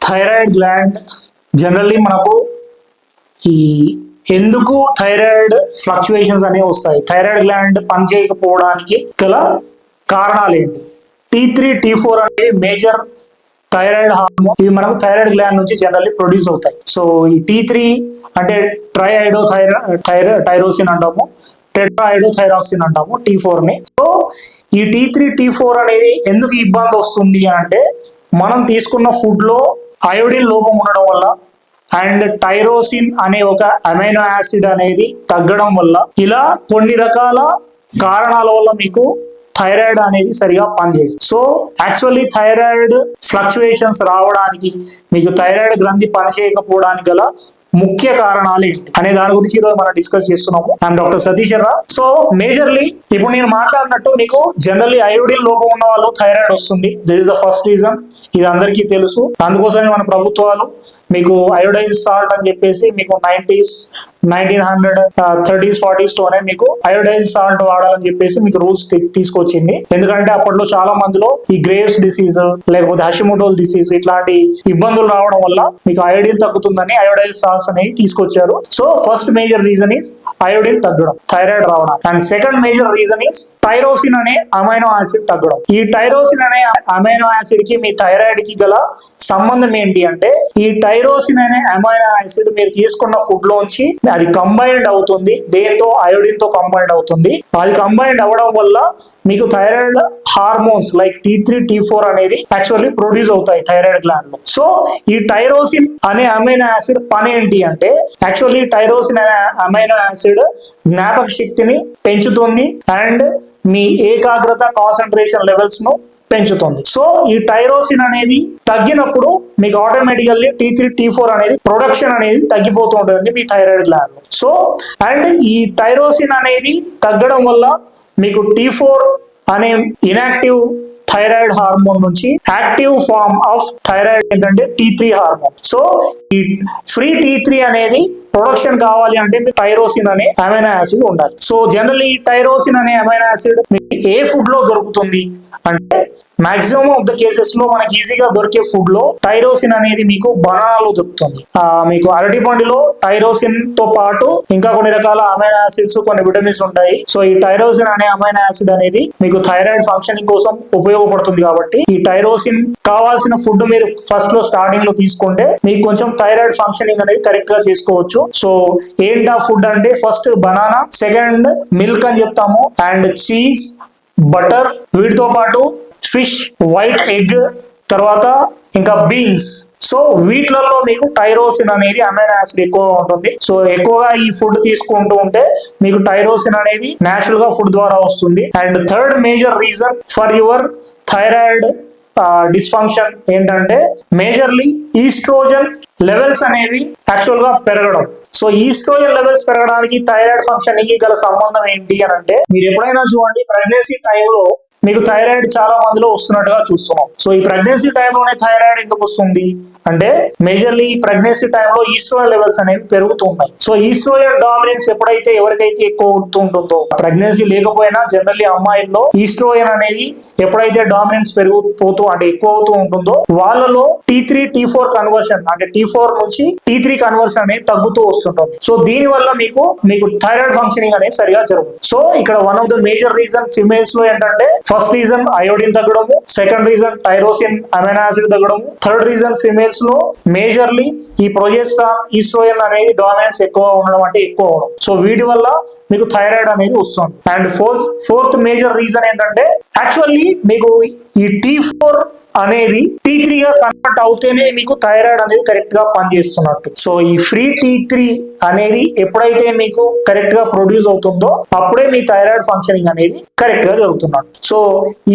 Thyroid gland generally మనకు ఈ ఎందుకు థైరాయిడ్ ఫ్లక్చువేషన్స్ అనేవి వస్తాయి, థైరాయిడ్ గ్లాండ్ పనిచేయకపోవడానికి గల కారణాలు ఏంటి? T3, T4 అనేవి మేజర్ థైరాయిడ్ హార్మోన్. ఇవి మనకు థైరాయిడ్ గ్లాండ్ నుంచి జనరల్లీ ప్రొడ్యూస్ అవుతాయి. సో ఈ T3 అంటే టైరోసిన్ అంటాము, టెట్రాఐడోథైరాక్సిన్ అంటాము T4 ని. సో ఈ T3, T4 అనేది ఎందుకు ఇబ్బంది వస్తుంది అంటే మనం తీసుకున్న ఫుడ్ లో అయోడిన్ లోపం ఉండడం వల్ల అండ్ టైరోసిన్ అనే ఒక అమైనో యాసిడ్ అనేది తగ్గడం వల్ల, ఇలా కొన్ని రకాల కారణాల వల్ల మీకు థైరాయిడ్ అనేది సరిగా పనిచేయదు. సో యాక్చువల్లీ థైరాయిడ్ ఫ్లక్చువేషన్స్ రావడానికి, మీకు థైరాయిడ్ గ్రంథి పనిచేయకపోవడానికి గల ముఖ్య కారణాలు ఏంటి అనే దాని గురించి ఈరోజు మనం డిస్కస్ చేస్తున్నాము. ఐఎమ్ డాక్టర్ సతీష్ రా. సో మేజర్లీ ఇప్పుడు నేను మాట్లాడినట్టు మీకు జనరల్లీ అయోడిన్ లోపం ఉన్న వాళ్ళు థైరాయిడ్ వస్తుంది. This is the first reason. ఇది అందరికీ తెలుసు. అందుకోసమే మన ప్రభుత్వాలు మీకు అయోడైజ్ సాల్ట్ అని చెప్పేసి మీకు 1930s 40s లోనే మీకు అయోడైజ్ సాల్ట్ వాడాలని చెప్పేసి మీకు రూల్స్ తీసుకొచ్చింది. ఎందుకంటే అప్పట్లో చాలా మందిలో ఈ గ్రేవ్స్ డిసీజ్ లేకపోతే హషిమోటోస్ డిసీజ్ ఇట్లాంటి ఇబ్బందులు రావడం వల్ల మీకు అయోడిన్ తగ్గుతుందని అయోడైజ్ సాల్ట్స్ అనేవి తీసుకొచ్చారు. So first major reason is iodine తగ్గడం, థైరాయిడ్ రావడం. And second major reason is tyrosine అనే అమైనో యాసిడ్ తగ్గడం. ఈ టైరోసిన్ అనే అమైనో యాసిడ్ కి మీ థైరాయిడ్ కి గల సంబంధం ఏంటి అంటే, ఈ టైరోసిన్ అనే అమైనో యాసిడ్ మీరు తీసుకున్న ఫుడ్ లోంచి అది కంబైన్డ్ అవుతుంది, దేంతో అయోడిన్ తో కంబైన్డ్ అవుతుంది. అది కంబైన్డ్ అవ్వడం వల్ల మీకు thyroid hormones like T3, T4 అనేది యాక్చువల్లీ ప్రొడ్యూస్ అవుతాయి థైరాయిడ్ గ్లాండ్ లో. సో ఈ టైరోసిన్ అనే అమైనో యాసిడ్ పని ఏంటి అంటే, యాక్చువల్లీ టైరోసిన్ అనే అమైనో యాసిడ్ జ్ఞాపక శక్తిని పెంచుతుంది అండ్ మీ ఏకాగ్రత కాన్సన్ట్రేషన్ లెవెల్స్ ను పెంచుతుంది. సో ఈ టైరోసిన్ అనేది తగ్గినప్పుడు మీకు ఆటోమేటికల్లీ T3, T4 అనేది ప్రొడక్షన్ అనేది తగ్గిపోతూ ఉంటుంది మీ థైరాయిడ్ గ్లాండ్ లో. సో అండ్ ఈ టైరోసిన్ అనేది తగ్గడం వల్ల మీకు T4 అనే ఇన్యాక్టివ్ థైరాయిడ్ హార్మోన్ నుంచి యాక్టివ్ ఫార్మ్ ఆఫ్ థైరాయిడ్ ఏంటంటే T3 హార్మోన్. సో ఈ ఫ్రీ T3 అనేది ప్రొడక్షన్ కావాలి అంటే మీకు టైరోసిన్ అనే అమైనో యాసిడ్ ఉండాలి. సో జనరల్లీ ఈ టైరోసిన్ అనే అమైనో యాసిడ్ మీకు ఏ ఫుడ్ లో దొరుకుతుంది అంటే, మాక్సిమం ఆఫ్ ద కేసెస్ లో మనకి ఈజీగా దొరికే ఫుడ్ లో టైరోసిన్ అనేది మీకు బనానాలో దొరుకుతుంది. మీకు అరటి పండులో టైరోసిన్ తో పాటు ఇంకా కొన్ని రకాల అమైనో యాసిడ్స్, కొన్ని విటమిన్స్ ఉంటాయి. సో ఈ టైరోసిన్ అనే అమైనో యాసిడ్ అనేది మీకు థైరాయిడ్ ఫంక్షనింగ్ కోసం ఉపయోగపడుతుంది. కాబట్టి ఈ టైరోసిన్ కావాల్సిన ఫుడ్ మీరు ఫస్ట్ లో స్టార్టింగ్ లో తీసుకుంటే మీకు కొంచెం థైరాయిడ్ ఫంక్షనింగ్ అనేది కరెక్ట్ గా చేసుకోవచ్చు. సో ఏంటా ఫుడ్ అంటే, ఫస్ట్ బనానా, సెకండ్ మిల్క్ అని చెప్తాము, అండ్ చీజ్, బటర్, వీటితో పాటు ఫిష్, వైట్ ఎగ్, తర్వాత ఇంకా బీన్స్. సో వీటిలలో మీకు టైరోసిన్ అనేది అమైనో యాసిడ్ ఎక్కువగా ఉంటుంది. సో ఎక్కువగా ఈ ఫుడ్ తీసుకుంటూ ఉంటే మీకు టైరోసిన్ అనేది నేచురల్ గా ఫుడ్ ద్వారా వస్తుంది. And third major reason for your thyroid dysfunction ఏంటంటే, మేజర్లీ ఈస్ట్రోజన్ లెవెల్స్ అనేవి యాక్చువల్ గా పెరగడం. సో ఈస్ట్రోజన్ లెవెల్స్ పెరగడానికి థైరాయిడ్ ఫంక్షనింగ్ కి గల సంబంధం ఏంటి అని అంటే, మీరు ఎప్పుడైనా చూడండి ప్రెగ్నెన్సీ టైంలో మీకు థైరాయిడ్ చాలా మందిలో వస్తున్నట్టుగా చూస్తున్నాం. సో ఈ ప్రెగ్నెన్సీ టైంలోనే థైరాయిడ్ ఎందుకు వస్తుంది అంటే, మేజర్లీ ప్రెగ్నెన్సీ టైంలో ఈస్ట్రోజన్ లెవెల్స్ అనేవి పెరుగుతున్నాయి. సో ఈస్ట్రోజన్ డామినెన్స్ ఎప్పుడైతే ఎవరికైతే ఎక్కువ ఉంటుందో, ప్రెగ్నెన్సీ లేకపోయినా జనరల్లీ అమ్మాయిల్లో ఈస్ట్రోజన్ అనేది ఎప్పుడైతే డామినెన్స్ పెరిగిపోతూ అంటే ఎక్కువ అవుతూ ఉంటుందో, వాళ్ళలో T3, T4 కన్వర్షన్ అంటే T4 నుంచి T3 కన్వర్షన్ అనేది తగ్గుతూ వస్తుంటుంది. సో దీని వల్ల మీకు థైరాయిడ్ ఫంక్షనింగ్ అనేది సరిగా జరుగుతుంది. సో ఇక్కడ one of the major reason females లో ఏంటంటే, ఫస్ట్ రీజన్ అయోడిన్ తగ్గడము, second reason tyrosine amino acid తగ్గడము, థర్డ్ రీజన్ ఫిమేల్స్ లో మేజర్లీ ఈ ప్రొజెస్ట్రాన్, ఈస్ట్రోజన్ అనేది డామినెన్స్ ఎక్కువ ఉండడం అంటే ఎక్కువ అవడం. సో వీటి వల్ల మీకు థైరాయిడ్ అనేది వస్తుంది. అండ్ ఫోర్త్ మేజర్ రీజన్ ఏంటంటే, యాక్చువల్లీ మీకు ఈ T4 అనేది T3 గా కన్వర్ట్ అవుతేనే మీకు థైరాయిడ్ అనేది కరెక్ట్ గా పనిచేస్తున్నట్టు. సో ఈ ఫ్రీ T3 అనేది ఎప్పుడైతే మీకు కరెక్ట్ గా ప్రొడ్యూస్ అవుతుందో అప్పుడే మీ థైరాయిడ్ ఫంక్షనింగ్ అనేది కరెక్ట్ గా జరుగుతున్నట్టు. సో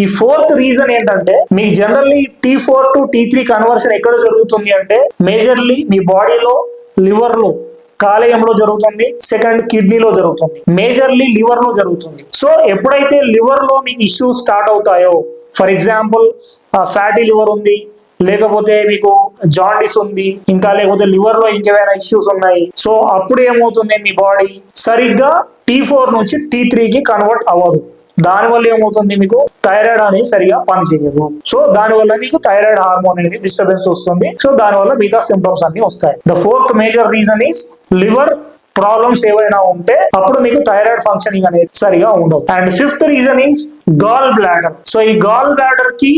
ఈ ఫోర్త్ రీజన్ ఏంటంటే, మీ generally T4 to T3 conversion ఎక్కడ జరుగుతుంది అంటే, మేజర్లీ మీ బాడీలో లివర్ లో, కాలేయంలో జరుగుతుంది, సెకండ్ కిడ్నీలో జరుగుతుంది, మేజర్లీ లివర్ లో జరుగుతుంది. సో ఎప్పుడైతే లివర్ లో మీకు ఇష్యూస్ స్టార్ట్ అవుతాయో, ఫర్ ఎగ్జాంపుల్ ఫ్యాటీ లివర్ ఉంది, లేకపోతే మీకు జాండిస్ ఉంది, ఇంకా లేకపోతే లివర్ లో ఇంకేమైనా ఇష్యూస్ ఉన్నాయి, సో అప్పుడు ఏమవుతుంది, మీ బాడీ సరిగ్గా T4 నుంచి T3 కి కన్వర్ట్ అవ్వదు. దాని వల్ల ఏమవుతుంది, మీకు థైరాయిడ్ అనేది సరిగా పనిచేయదు. సో దాని వల్ల మీకు థైరాయిడ్ హార్మోన్ అనేది డిస్టర్బెన్స్ వస్తుంది. సో దాని వల్ల మిగతా సింప్టమ్స్ అన్ని వస్తాయి. The fourth major reason is liver problems ఏవైనా ఉంటే అప్పుడు మీకు థైరాయిడ్ ఫంక్షనింగ్ అనేది సరిగా ఉండదు. And fifth reason is gall bladder. So ఈ గాల్ బ్లాడర్ కి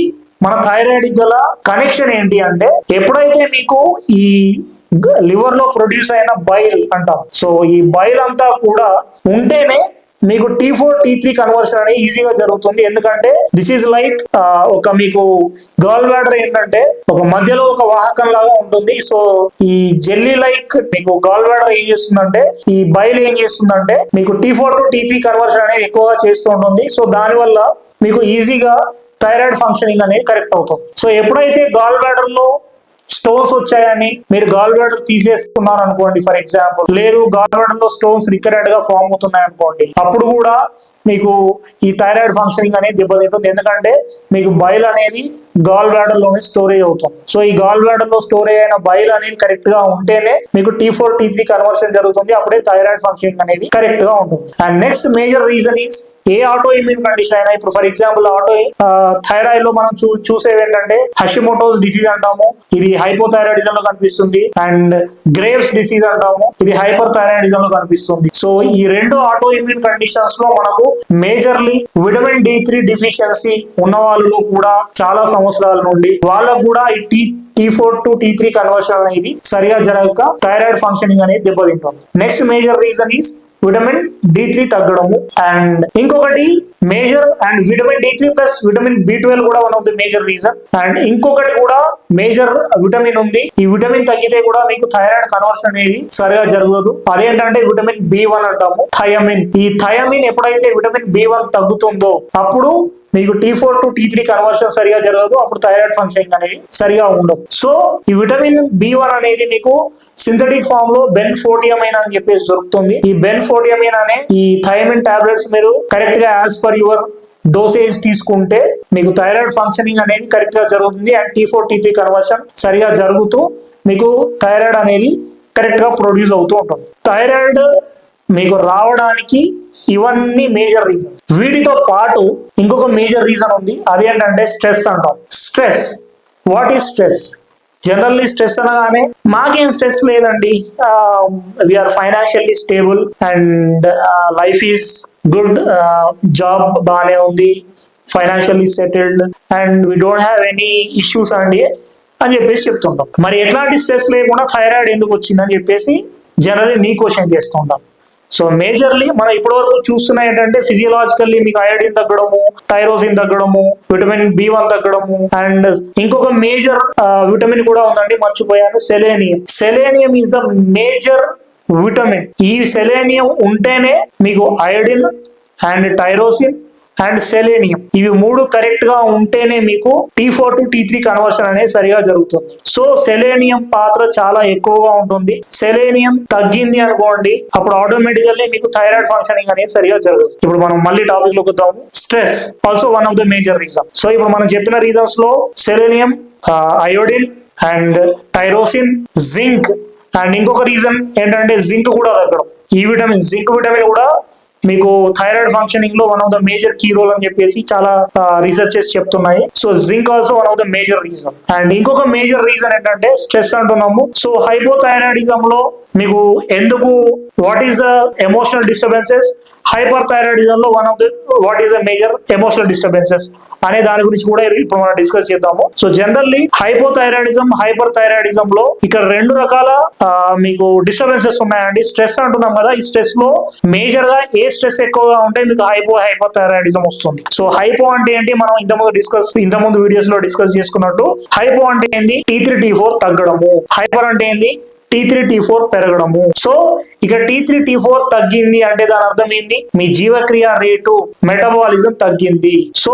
మన థైరాయిడ్ గల కనెక్షన్ ఏంటి అంటే, ఎప్పుడైతే మీకు ఈ లివర్ లో ప్రొడ్యూస్ అయిన బైల్ అంటాం, సో ఈ బైల్ అంతా కూడా ఉంటేనే మీకు T4 T3 కన్వర్షన్ అనేది ఈజీగా జరుగుతుంది. ఎందుకంటే దిస్ ఈజ్ లైక్ ఒక మీకు గాల్ బ్లాడర్ ఏంటంటే ఒక మధ్యలో ఒక వాహకం లాగా ఉంటుంది. సో ఈ జెల్లీ లైక్ మీకు గాల్ బ్లాడర్ ఏం చేస్తుందంటే, ఈ బైల్ ఏం చేస్తుందంటే మీకు T4 to T3 కన్వర్షన్ అనేది ఎక్కువగా చేస్తూ ఉంటుంది. సో దాని వల్ల మీకు ఈజీగా థైరాయిడ్ ఫంక్షనింగ్ అనేది కరెక్ట్ అవుతుంది. సో ఎప్పుడైతే గాల్ బ్లాడర్ లో స్టోన్స్ వచ్చాయని మీరు గాల్ బ్లాడర్ తీసేసుకున్నారు అనుకోండి, ఫర్ ఎగ్జాంపుల్, లేదు గాల్ బ్లాడర్ లో స్టోన్స్ రికరెంట్ గా ఫామ్ అవుతున్నాయి అనుకోండి, అప్పుడు కూడా మీకు ఈ థైరాయిడ్ ఫంక్షనింగ్ అనేది దెబ్బతింటుంది. ఎందుకంటే మీకు బైల్ అనేది గాల్ బ్లాడర్ లోనే స్టోరేజ్ అవుతుంది. సో ఈ గాల్ బ్లాడర్ లో స్టోరేజ్ అయిన బైల్ అనేది కరెక్ట్ గా ఉంటేనే మీకు T4 T3 కన్వర్షన్ జరుగుతుంది. అప్పుడే థైరాయిడ్ ఫంక్షనింగ్ అనేది కరెక్ట్ గా ఉంటుంది. And next major reason is a auto immune condition అయినా, ఇప్పుడు ఫర్ ఎగ్జాంపుల్ థైరాయిడ్ లో మనం చూసేవి ఏంటంటే హషిమోటోస్ డిసీజ్ అంటాము, ఇది హైపోథైరాయిడిజం లో కనిపిస్తుంది. అండ్ గ్రేవ్స్ డిసీజ్ అంటాము, ఇది హైపర్ థైరాయిడిజం లో కనిపిస్తుంది. సో ఈ రెండు ఆటో ఇమ్యూన్ కండిషన్స్ లో మనకు మేజర్లీ విటమిన్ D3 డిఫిషియన్సీ ఉన్న వాళ్ళలో కూడా చాలా సంవత్సరాల నుండి వాళ్ళకు కూడా ఈ T4 to T3 కన్వర్షన్ అనేది సరిగా జరగక థైరాయిడ్ ఫంక్షనింగ్ అనేది దెబ్బతింటుంది. Next major reason is vitamin D3 తగ్గడము. అండ్ ఇంకొకటి major and vitamin D3 plus vitamin B12 కూడా one of the major reason. And ఇంకొకటి కూడా మేజర్ విటమిన్ ఉంది, ఈ విటమిన్ తగ్గితే కూడా మీకు థైరాయిడ్ కన్వర్షన్ అనేది సరిగా జరగదు. అదేంటంటే విటమిన్ B1 అంటాము, థయమిన్. ఈ థయమిన్ ఎప్పుడైతే విటమిన్ B1 తగ్గుతుందో అప్పుడు మీకు T4 to T3 కన్వర్షన్ సరిగా జరగదు, అప్పుడు థైరాయిడ్ ఫంక్షనింగ్ అనేది సరిగా ఉండదు. సో ఈ విటమిన్ B1 అనేది మీకు సింథటిక్ ఫామ్ లో బెన్ఫోటియమైన్ అని చెప్పేసి దొరుకుతుంది. ఈ బెన్ఫోటియమైన్ అనే ఈ థైమిన్ టాబ్లెట్స్ మీరు కరెక్ట్ గా యాజ్ పర్ యువర్ డోసేజ్ తీసుకుంటే మీకు థైరాయిడ్ ఫంక్షనింగ్ అనేది కరెక్ట్ గా జరుగుతుంది. అండ్ T4 T3 కన్వర్షన్ సరిగా జరుగుతూ మీకు థైరాయిడ్ అనేది కరెక్ట్ గా ప్రొడ్యూస్ అవుతూ ఉంటుంది. థైరాయిడ్ మీకు రావడానికి ఇవన్నీ మేజర్ రీజన్. వీటితో పాటు ఇంకొక మేజర్ రీజన్ ఉంది, అదేంటంటే స్ట్రెస్ అంటాం. Stress, what is stress? Generally stress అనగానే మాకేం స్ట్రెస్ లేదండి, we are financially stable and life is good, job బాగానే ఉంది, financially settled and we don't have any issues అండి అని చెప్పేసి చెప్తుంటాం. మరి ఎట్లాంటి స్ట్రెస్ లేకుండా థైరాయిడ్ ఎందుకు వచ్చిందని చెప్పేసి జనరల్లీ నీ క్వశ్చన్ చేస్తుంటాం. సో మేజర్లీ మనం ఇప్పటి వరకు చూస్తున్నా ఏంటంటే ఫిజియలాజికల్లీ మీకు అయోడిన్ తగ్గడము, టైరోసిన్ తగ్గడము, విటమిన్ B1 తగ్గడము, అండ్ ఇంకొక మేజర్ విటమిన్ కూడా ఉందండి, మర్చిపోయాను, selenium. Selenium is the major vitamin. ఈ సెలేనియం ఉంటేనే మీకు iodine and tyrosine and selenium ఇవి మూడు కరెక్ట్ గా ఉంటేనే మీకు T4 to T3 కన్వర్షన్ అనేది సరిగా జరుగుతుంది. సో సెలేనియం పాత్ర చాలా ఎక్కువగా ఉంటుంది. సెలేనియం తగ్గింది అనుకోండి, అప్పుడు ఆటోమేటికల్లీ మీకు థైరాయిడ్ ఫంక్షనింగ్ అనేది సరిగా జరుగుతుంది. ఇప్పుడు మనం మళ్ళీ టాపిక్ లోకి వద్దాము. Stress also one of the major reason. So ఇప్పుడు మనం చెప్పిన రీజన్స్ లో selenium, iodine and tyrosine, zinc, and ఇంకొక రీజన్ ఏంటంటే జింక్ కూడా తగ్గడం. ఈ విటమిన్, జింక్ విటమిన్ కూడా మీకు థైరాయిడ్ ఫంక్షనింగ్ లో one of the major key role అని చెప్పేసి చాలా రీసెర్చెస్ చెప్తున్నాయి. So zinc also one of the major reason. And ఇంకొక మేజర్ రీజన్ ఏంటంటే స్ట్రెస్ అంటున్నాము. సో హైపోథైరాయిడిజం లో మీకు ఎందుకు, what is the emotional disturbances? Hyperthyroidism లో one of the what is the major emotional disturbances అనే దాని గురించి కూడా ఇప్పుడు మనం డిస్కస్ చేద్దాము. So generally hypothyroidism, hyperthyroidism లో ఇక్కడ రెండు రకాల మీకు డిస్టర్బెన్సెస్ ఉన్నాయండి. స్ట్రెస్ అంటున్నాం కదా, ఈ స్ట్రెస్ లో మేజర్ గా ఏ స్ట్రెస్ ఎక్కువగా ఉంటే మీకు హైపర్ థైరాయిడిజం వస్తుంది. సో హైపో అంటే ఏంటి, మనం ఇంతకుముందు వీడియోస్ లో డిస్కస్ చేసుకున్నట్టు హైపో అంటే ఏంది, T3 T4 తగ్గడము. హైపర్ అంటే ఏంది, T3 T4 పెరగడము. సో ఇక T3 T4 తగ్గింది అంటే దాని అర్థం ఏంది, మీ జీవక్రియ రేటు, మెటబాలిజం తగ్గింది. సో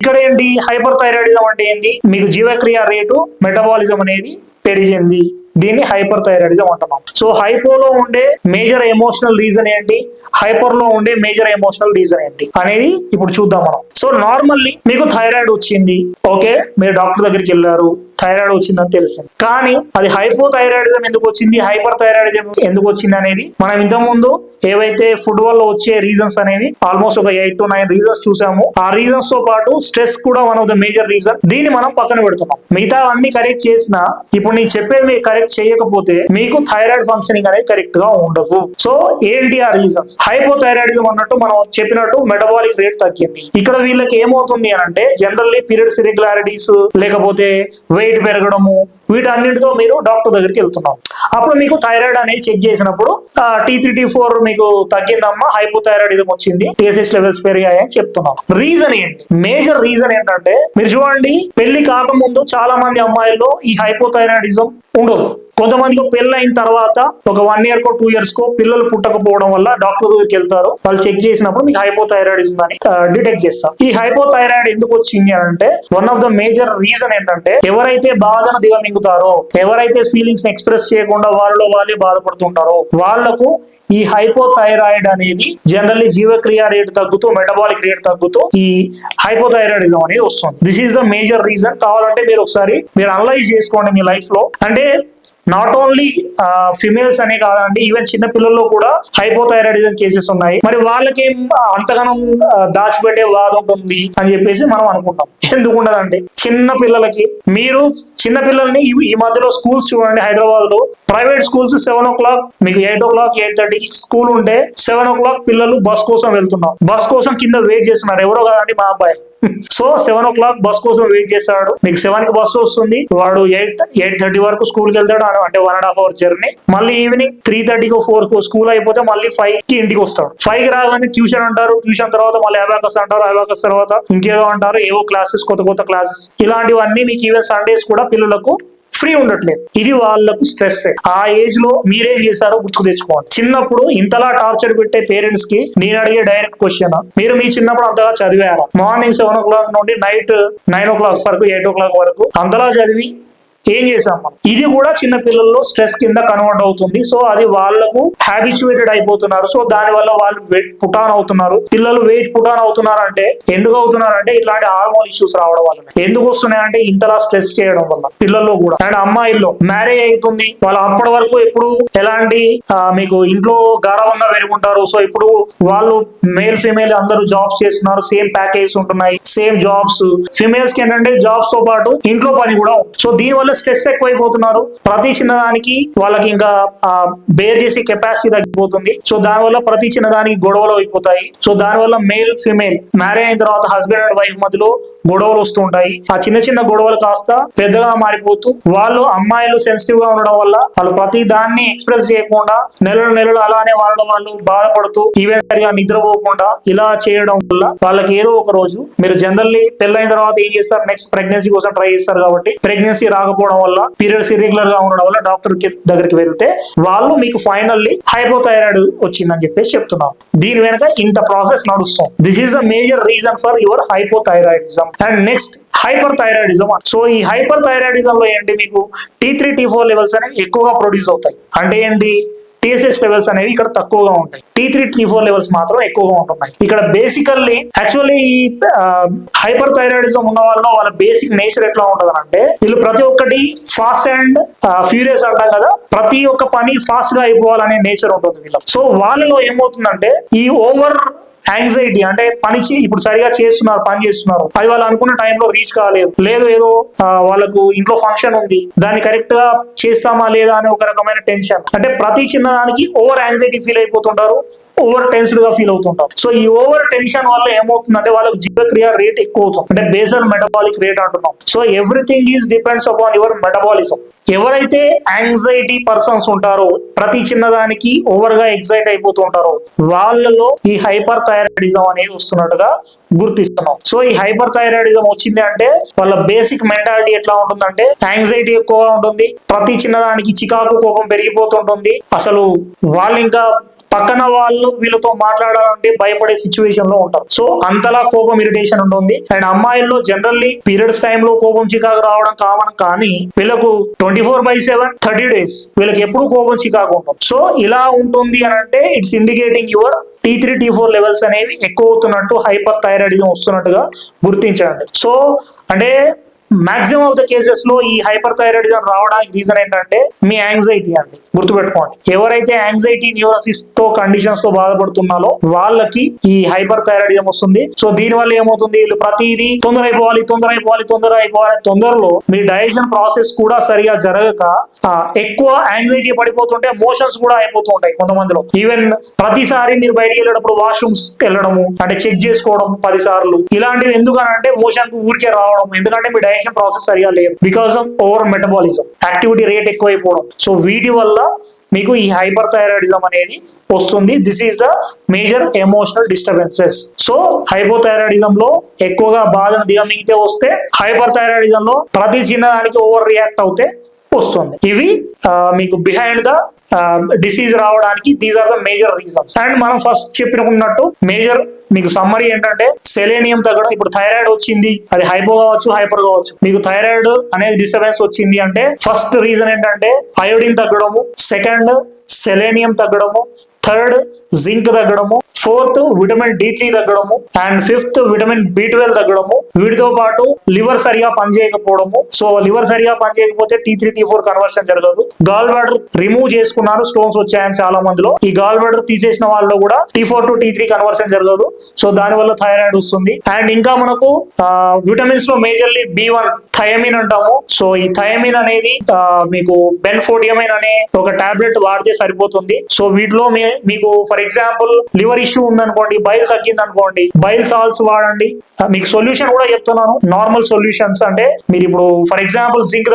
ఇక్కడ ఏంటి, హైపర్ థైరాయిడిజం అంటే ఏంది, మీకు జీవక్రియ రేటు, మెటబాలిజం అనేది పెరిగింది దీన్ని హైపర్ థైరాయిడిజం అంటున్నాం. సో హైపోలో ఉండే మేజర్ ఎమోషనల్ రీజన్ ఏంటి, హైపర్ లో ఉండే మేజర్ ఎమోషనల్ రీజన్ ఏంటి అనేది ఇప్పుడు చూద్దాం మనం. సో నార్మల్లీ మీకు థైరాయిడ్ వచ్చింది, ఓకే, మీరు డాక్టర్ దగ్గరికి వెళ్ళారు, థైరాయిడ్ వచ్చిందని తెలిసింది. కానీ అది హైపోథైరాయిడిజం ఎందుకు వచ్చింది, హైపర్ థైరాయిడిజం ఎందుకు వచ్చింది అనేది మనం ఇంతకుముందు ఏవైతే ఫుడ్ వల్ల వచ్చే రీజన్స్ అనేవి ఆల్మోస్ట్ ఒక 8 to 9 రీజన్స్ చూసాము. ఆ రీజన్స్ తో పాటు స్ట్రెస్ కూడా one of the major reason. దీన్ని మనం పక్కన పెడుతున్నాం. మిగతా అన్ని కరెక్ట్ చేసినా ఇప్పుడు నేను చెప్పేది మీరు కరెక్ట్ చేయకపోతే మీకు థైరాయిడ్ ఫంక్షనింగ్ అనేది కరెక్ట్ గా ఉండదు. సో ఏంటి ఆ రీజన్స్? హైపోథైరాయిడిజం అన్నట్టు మనం చెప్పినట్టు మెటబాలిక్ రేట్ తగ్గింది. ఇక్కడ వీళ్ళకి ఏమవుతుంది అని అంటే జనరల్లీ పీరియడ్స్ ఇర్రెగ్యులారిటీస్ లేకపోతే వెయిట్ పెరగడము వీటన్నిటితో మీరు డాక్టర్ దగ్గరికి వెళ్తున్నారు. అప్పుడు మీకు థైరాయిడ్ అనేది చెక్ చేసినప్పుడు T3 T4 మీకు తగ్గిందమ్మా, హైపోథైరాయిడిజం వచ్చింది, TSH లెవెల్స్ పెరిగాయి అని చెప్తున్నాం. రీజన్ ఏంటి? మేజర్ రీజన్ ఏంటంటే మీరు చూడండి, పెళ్లి కాకముందు చాలా మంది అమ్మాయిల్లో ఈ హైపోథైరాయిడిజం ఉండదు. కొంతమందికి పెళ్లి అయిన తర్వాత ఒక 1 year కో 2 years కో పిల్లలు పుట్టకపోవడం వల్ల డాక్టర్ దగ్గరికి వెళ్తారు. వాళ్ళు చెక్ చేసినప్పుడు మీకు హైపోథైరాయిడిజం అని డిటెక్ట్ చేస్తారు. ఈ హైపోథైరాయిడ్ ఎందుకు వచ్చింది అని అంటే one of the major reason ఏంటంటే ఎవరైతే బాధను దిగమింగుతారో, ఎవరైతే ఫీలింగ్స్ ఎక్స్ప్రెస్ చేయకుండా వాళ్ళలో వాళ్ళే బాధపడుతుంటారో వాళ్లకు ఈ హైపోథైరాయిడ్ అనేది జనరల్లీ జీవక్రియ రేట్ తగ్గుతూ, మెటబాలిక్ రేట్ తగ్గుతూ ఈ హైపోథైరాయిడిజం అనేది వస్తుంది. This is the major reason. కావాలంటే మీరు ఒకసారి అనలైజ్ చేసుకోండి మీ లైఫ్ లో. అంటే నాట్ ఓన్లీ ఫిమేల్స్ అనే కాదండి, ఈవెన్ చిన్న పిల్లల్లో కూడా హైపోథైరాయిడిజం కేసెస్ ఉన్నాయి. మరి వాళ్ళకేం అంతగానం దాచిపెట్టే బాధ ఉంటుంది అని చెప్పేసి మనం అనుకుంటాం. ఎందుకు ఉండదండి? చిన్న పిల్లలకి, మీరు చిన్న పిల్లల్ని ఈ మధ్యలో స్కూల్స్ చూడండి, హైదరాబాద్ లో ప్రైవేట్ స్కూల్స్ 7 o'clock మీకు 8 o'clock 8:30కి స్కూల్ ఉంటే 7 o'clock పిల్లలు బస్ కోసం వెళ్తున్నారు. బస్ కోసం కింద వెయిట్ చేస్తున్నారు. ఎవరో కాదండి, మా అబ్బాయి. సో 7 o'clock బస్ కోసం వెయిట్ చేస్తాడు. మీకు 7 కి బస్సు వస్తుంది, వాడు 8:30 వరకు స్కూల్ కి వెళ్తాడు. అంటే 1.5 hour జర్నీ. మళ్ళీ ఈవినింగ్ 3:30 4 స్కూల్ అయిపోతే మళ్ళీ 5 కి ఇంటికి వస్తాడు. 5 కి రాగానే ట్యూషన్ అంటారు, ట్యూషన్ తర్వాత మళ్ళీ అబాకస్ అంటారు, అబాకస్ తర్వాత ఇంకేదో అంటారు, ఏవో క్లాసెస్, కొత్త క్లాసెస్, ఇలాంటివన్నీ మీకు ఈవెన్ సండేస్ కూడా పిల్లలకు ఫ్రీ ఉండట్లేదు. ఇది వాళ్ళకు స్ట్రెస్. ఆ ఏజ్ లో మీరేం చేశారో గుర్తుకు తెచ్చుకోండి. చిన్నప్పుడు ఇంతలా టార్చర్ పెట్టే పేరెంట్స్ కి నేను అడిగే డైరెక్ట్ క్వశ్చన్, మీరు మీ చిన్నప్పుడు అంతగా చదివారా? మార్నింగ్ 7 o'clock నుండి నైట్ 9 o'clock వరకు 8 o'clock వరకు అంతలా చదివి ఏం చేసాం మనం? ఇది కూడా చిన్న పిల్లల్లో స్ట్రెస్ కింద కన్వర్ట్ అవుతుంది. సో అది వాళ్ళకు హ్యాబిచుయేటెడ్ అయిపోతున్నారు. సో దాని వల్ల వాళ్ళు వెయిట్ పుటాన్ అవుతున్నారు. పిల్లలు వెయిట్ పుటాన్ అవుతున్నారు అంటే ఎందుకు అవుతున్నారంటే ఇట్లాంటి హార్మోన్ ఇష్యూస్ రావడం వల్ల. ఎందుకు వస్తున్నాయంటే ఇంతలా స్ట్రెస్ చేయడం వల్ల పిల్లల్లో కూడా. అండ్ అమ్మాయిల్లో మ్యారేజ్ అవుతుంది, వాళ్ళు అప్పటి వరకు ఎప్పుడు ఎలాంటి మీకు ఇంట్లో గారవంగా పెరుగుంటారు. సో ఇప్పుడు వాళ్ళు మేల్ ఫీమేల్ అందరూ జాబ్స్ చేస్తున్నారు, సేమ్ ప్యాకేజ్ ఉంటున్నాయి, సేమ్ జాబ్స్. ఫీమేల్స్ కి ఏంటంటే జాబ్స్ తో పాటు ఇంట్లో పని కూడా. సో దీని వల్ల స్ట్రెస్ ఎక్కువైపోతున్నారు. ప్రతి చిన్నదానికి వాళ్ళకి ఇంకా బేర్ చేసే కెపాసిటీ తగ్గిపోతుంది. సో దానివల్ల ప్రతి చిన్నదానికి గొడవలు అయిపోతాయి. సో దానివల్ల మేల్ ఫిమేల్ మ్యారేజ్ అయిన తర్వాత హస్బెండ్ అండ్ వైఫ్ మధ్యలో గొడవలు వస్తూ ఉంటాయి. ఆ చిన్న గొడవలు కాస్త పెద్దగా మారిపోతూ వాళ్ళు అమ్మాయిలు సెన్సిటివ్ గా ఉండడం వల్ల వాళ్ళు ప్రతి దాన్ని ఎక్స్ప్రెస్ చేయకుండా నెలలు అలానే వాళ్ళు బాధపడుతూ ఈవెన్ సరిగా నిద్రపోకుండా ఇలా చేయడం వల్ల వాళ్ళకి ఏదో ఒక రోజు, మీరు జనరల్లీ పెళ్ళైన తర్వాత ఏం చేస్తారు, నెక్స్ట్ ప్రెగ్నెన్సీ కోసం ట్రై చేస్తారు. కాబట్టి ప్రెగ్నెన్సీ రాకపోవడం వల్ల, పీరియడ్స్ ఇర్రెగ్యులర్ గా ఉండడం వల్ల డాక్టర్ దగ్గరికి వెళ్తే వాళ్ళు మీకు ఫైనల్లీ హైపోథైరాయిడ్ వచ్చిందని చెప్పేసి చెప్తున్నారు. దీని వెనక ఇంత ప్రాసెస్ నడుస్తుంది. This is the major reason for your hypothyroidism. And next hyper thyroidism. So ఈ హైపర్ థైరాయిడిజం లో ఏంటి, మీకు T3 T4 లెవెల్స్ అనేవి ఎక్కువగా ప్రొడ్యూస్ అవుతాయి. అంటే ఏంటి, TSH లెవెల్స్ అనేవి ఇక్కడ తక్కువగా ఉంటాయి, T3 T4 లెవెల్స్ మాత్రం ఎక్కువగా ఉంటున్నాయి. ఇక్కడ బేసికల్లీ యాక్చువల్లీ ఈ హైపర్ థైరాయిడిజం ఉన్న వాళ్ళ బేసిక్ నేచర్ ఎట్లా ఉంటది అంటే వీళ్ళు ప్రతి ఒక్కటి ఫాస్ట్ అండ్ ఫ్యూరియస్ అంటాం కదా, ప్రతి ఒక్క పని ఫాస్ట్ గా అయిపోవాలనే నేచర్ ఉంటుంది వీళ్ళకి. సో వాళ్ళలో ఏమవుతుందంటే ఈ ఓవర్ యాంగ్జైటీ, అంటే ఇప్పుడు సరిగా పని చేస్తున్నారు, అది వాళ్ళు అనుకున్న టైంలో రీచ్ కాలేదు, లేదు ఏదో వాళ్ళకు ఇంట్లో ఫంక్షన్ ఉంది, దాన్ని కరెక్ట్ గా చేస్తామా లేదా అని ఒక రకమైన టెన్షన్. అంటే ప్రతి చిన్నదానికి ఓవర్ యాంగ్జైటీ ఫీల్ అయిపోతుంటారు, ఓవర్ టెన్స్డ్ గా ఫీల్ అవుతుంటారు. సో ఈ ఓవర్ టెన్షన్ వల్ల ఏమవుతుందంటే వాళ్ళకి జీవక్రియ రేట్ ఎక్కువ అవుతుంది, అంటే బేసల్ మెటబాలిక్ రేట్ అంటున్నాం. So everything is depends upon your metabolism. ఎవరైతే యాంగ్జైటీ పర్సన్స్ ఉంటారో, ప్రతి చిన్నదానికి ఓవర్ గా ఎగ్జైట్ అయిపోతూ ఉంటారో వాళ్ళలో ఈ హైపర్ థైరాయిడిజం అనేది వస్తున్నట్టుగా గుర్తిస్తున్నాం. సో ఈ హైపర్ థైరాయిడిజం వచ్చింది అంటే వాళ్ళ బేసిక్ మెంటాలిటీ ఎట్లా ఉంటుందంటే యాంగ్జైటీ ఎక్కువగా ఉంటుంది, ప్రతి చిన్నదానికి చికాకు కోపం పెరిగిపోతుంటుంది, అసలు వాళ్ళు ఇంకా పక్కన వాళ్ళు వీళ్ళతో మాట్లాడాలంటే భయపడే సిచ్యువేషన్ లో ఉంటారు. సో అంతలా కోపం ఇరిటేషన్ ఉంటుంది. అండ్ అమ్మాయిల్లో జనరల్లీ పీరియడ్స్ టైంలో కోపం చికాకు రావడం కామన్, కానీ వీళ్ళకు 24/7 30 days వీళ్ళకి ఎప్పుడు కోపం చికాకు ఉంటుంది. సో ఇలా ఉంటుంది అని అంటే it's indicating your T3 T4 levels అనేవి ఎక్కువ అవుతున్నట్టు, హైపర్ థైరాయిడిజం వస్తున్నట్టుగా గుర్తించండి. సో అంటే మాక్సిమం ఆఫ్ ద కేసెస్ లో ఈ హైపర్ థైరాయిడిజం రావడానికి రీజన్ ఏంటంటే మీ యాంగ్జైటీ అండి. గుర్తుపెట్టుకోండి, ఎవరైతే యాంగ్జైటీ న్యూరోసిస్ తో కండిషన్స్ తో బాధపడుతున్నారో వాళ్ళకి ఈ హైపర్ థైరాయిడిజం వస్తుంది. సో దీని వల్ల ఏమవుతుంది, వీళ్ళు ప్రతిదీ తొందర అయిపోవాలి తొందరలో మీ డైజెషన్ ప్రాసెస్ కూడా సరిగా జరగక ఎక్కువ యాంగ్జైటీ పడిపోతుంటే మోషన్స్ కూడా అయిపోతూ ఉంటాయి కొంతమందిలో. ఈవెన్ ప్రతిసారి మీరు బయటికి వెళ్ళేటప్పుడు వాష్రూమ్స్ వెళ్ళడము అంటే చెక్ చేసుకోవడం 10 సార్లు, ఇలాంటివి ఎందుకనంటే మోషన్ కు ఊరికే రావడం, ఎందుకంటే మీ డైజెషన్ ప్రాసెస్ సరిగా లేదు because of over metabolism, activity rate ఎక్కువైపోవడం. సో వీటి వల్ల మీకు ఈ హైపర్ థైరాయిడిజం అనేది వస్తుంది. This is the major emotional disturbances. So hypothyroidism లో ఎక్కువగా బాధను దిగమింగితే వస్తే, హైపర్ థైరాయిడిజం లో ప్రతి చిన్నదానికి ఓవర్ రియాక్ట్ అవుతే వస్తుంది. ఇవి మీకు బిహైండ్ ద డిసీజ్ రావడానికి these are the major reasons. And మనం ఫస్ట్ చెప్పినట్టు మేజర్ మీకు సమ్మరీ ఏంటంటే సెలేనియం తగ్గడం. ఇప్పుడు థైరాయిడ్ వచ్చింది, అది హైపో కావచ్చు హైపర్ కావచ్చు, మీకు థైరాయిడ్ అనేది డిస్టర్బెన్స్ వచ్చింది అంటే ఫస్ట్ రీజన్ ఏంటంటే అయోడిన్ తగ్గడము, సెకండ్ సెలేనియం తగ్గడము, థర్డ్ జింక్ తగ్గడము, ఫోర్త్ విటమిన్ D3 తగ్గడము, అండ్ ఫిఫ్త్ విటమిన్ B12 తగ్గడము. వీటితో పాటు లివర్ సరిగా పనిచేయకపోవడము. సో లివర్ సరిగా పనిచేయకపోతే T3 T4 కన్వర్షన్ జరగదు. గాల్ బ్లాడర్ రిమూవ్ చేసుకున్నారు, స్టోన్స్ వచ్చాయని చాలా మందిలో. ఈ గాల్ బ్లాడర్ తీసేసిన వాళ్ళలో కూడా T4 to T3 కన్వర్షన్ జరగదు. సో దాని వల్ల థైరాయిడ్ వస్తుంది. అండ్ ఇంకా మనకు విటమిన్స్ లో మేజర్లీ B1 థయమిన్ అంటాము. సో ఈ థయమిన్ అనేది మీకు బెన్ఫోడియమైన్ అనే ఒక టాబ్లెట్ వాడితే సరిపోతుంది. సో వీటిలో మీకు ఫర్ ఎగ్జాంపుల్ లివర్ ఇష్యూ ఉందనుకోండి, బైల్ తగ్గింది అనుకోండి, బైల్ సాల్ట్స్ వాడండి. మీకు సొల్యూషన్ కూడా చెప్తున్నాను, నార్మల్ సొల్యూషన్స్. అంటే మీరు ఇప్పుడు ఫర్ ఎగ్జాంపుల్ జింక్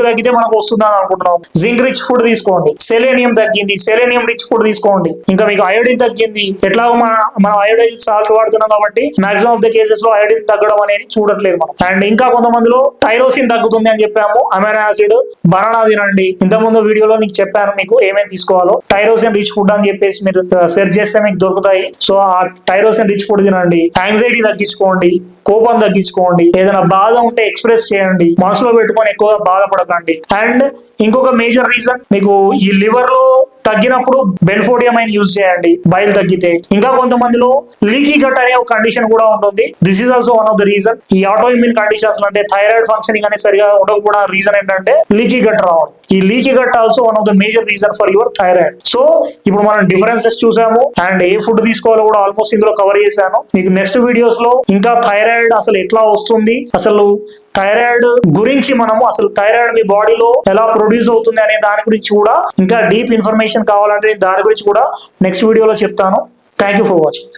తగ్గితే మనకు వస్తుందని అనుకుంటున్నాం, జింక్ రిచ్ ఫుడ్ తీసుకోండి. సెలేనియం తగ్గింది, సెలేనియం రిచ్ ఫుడ్ తీసుకోండి. ఇంకా మీకు అయోడిన్ తగ్గింది, ఎట్లాగో మనం అయోడైజ్ సాల్ట్ వాడుతున్నాం కాబట్టి మాక్సిమం ఆఫ్ ద కేసెస్ లో అయోడిన్ తగ్గడం అనేది చూడట్లేదు మనం. అండ్ ఇంకా కొంతమందిలో టైరోసిన్ తగ్గుతుంది అని చెప్పాము, అమైనో యాసిడ్, బనానా తినండి. ఇంతకుముందు వీడియోలో నీకు చెప్పాను మీకు ఏమేమి తీసుకోవాలో. టైరోసిన్ రిచ్ ఫుడ్ అని చెప్పేసి మీరు సెర్చ్ చేస్తే మీకు దొరుకుతాయి. సో ఆ టైరోసిన్ రిచ్ ఫుడ్ తినండి. యాంగ్జైటీ తగ్గించుకోండి, కోపం తగ్గించుకోండి, ఏదైనా బాధ ఉంటే ఎక్స్ప్రెస్ చేయండి, మనసులో పెట్టుకొని ఎక్కువగా బాధపడకండి. అండ్ ఇంకొక మేజర్ రీజన్, మీకు ఈ లివర్ లో తగ్గినప్పుడు బెన్ఫోడియమైన్ యూజ్ చేయండి బైల్ తగ్గితే. ఇంకా కొంతమందిలో లీకీ గట్ అనే ఒక కండిషన్ కూడా ఉంటుంది. This is also one of the reason. ఈ ఆటో ఇమ్యూన్ కండిషన్స్ అంటే థైరాయిడ్ ఫంక్షనింగ్ అనేది సరిగా ఉండకపోవడం రీజన్ ఏంటంటే లీకీ గట్ రావడం. ఈ leaky gut also one of the major reason for your thyroid. So ఇప్పుడు మనం డిఫరెన్సెస్ చూసాము అండ్ ఏ ఫుడ్ తీసుకోవాలో కూడా ఆల్మోస్ట్ ఇందులో కవర్ చేశాను. మీకు నెక్స్ట్ వీడియోస్ లో ఇంకా థైరాయిడ్ అసలు ఎట్లా వస్తుంది, అసలు థైరాయిడ్ గురించి మనము అసలు థైరాయిడ్ మీ బాడీలో ఎలా ప్రొడ్యూస్ అవుతుంది అనే దాని గురించి కూడా ఇంకా డీప్ ఇన్ఫర్మేషన్ కావాలంటే దాని గురించి కూడా నెక్స్ట్ వీడియోలో చెప్తాను. Thank you for watching.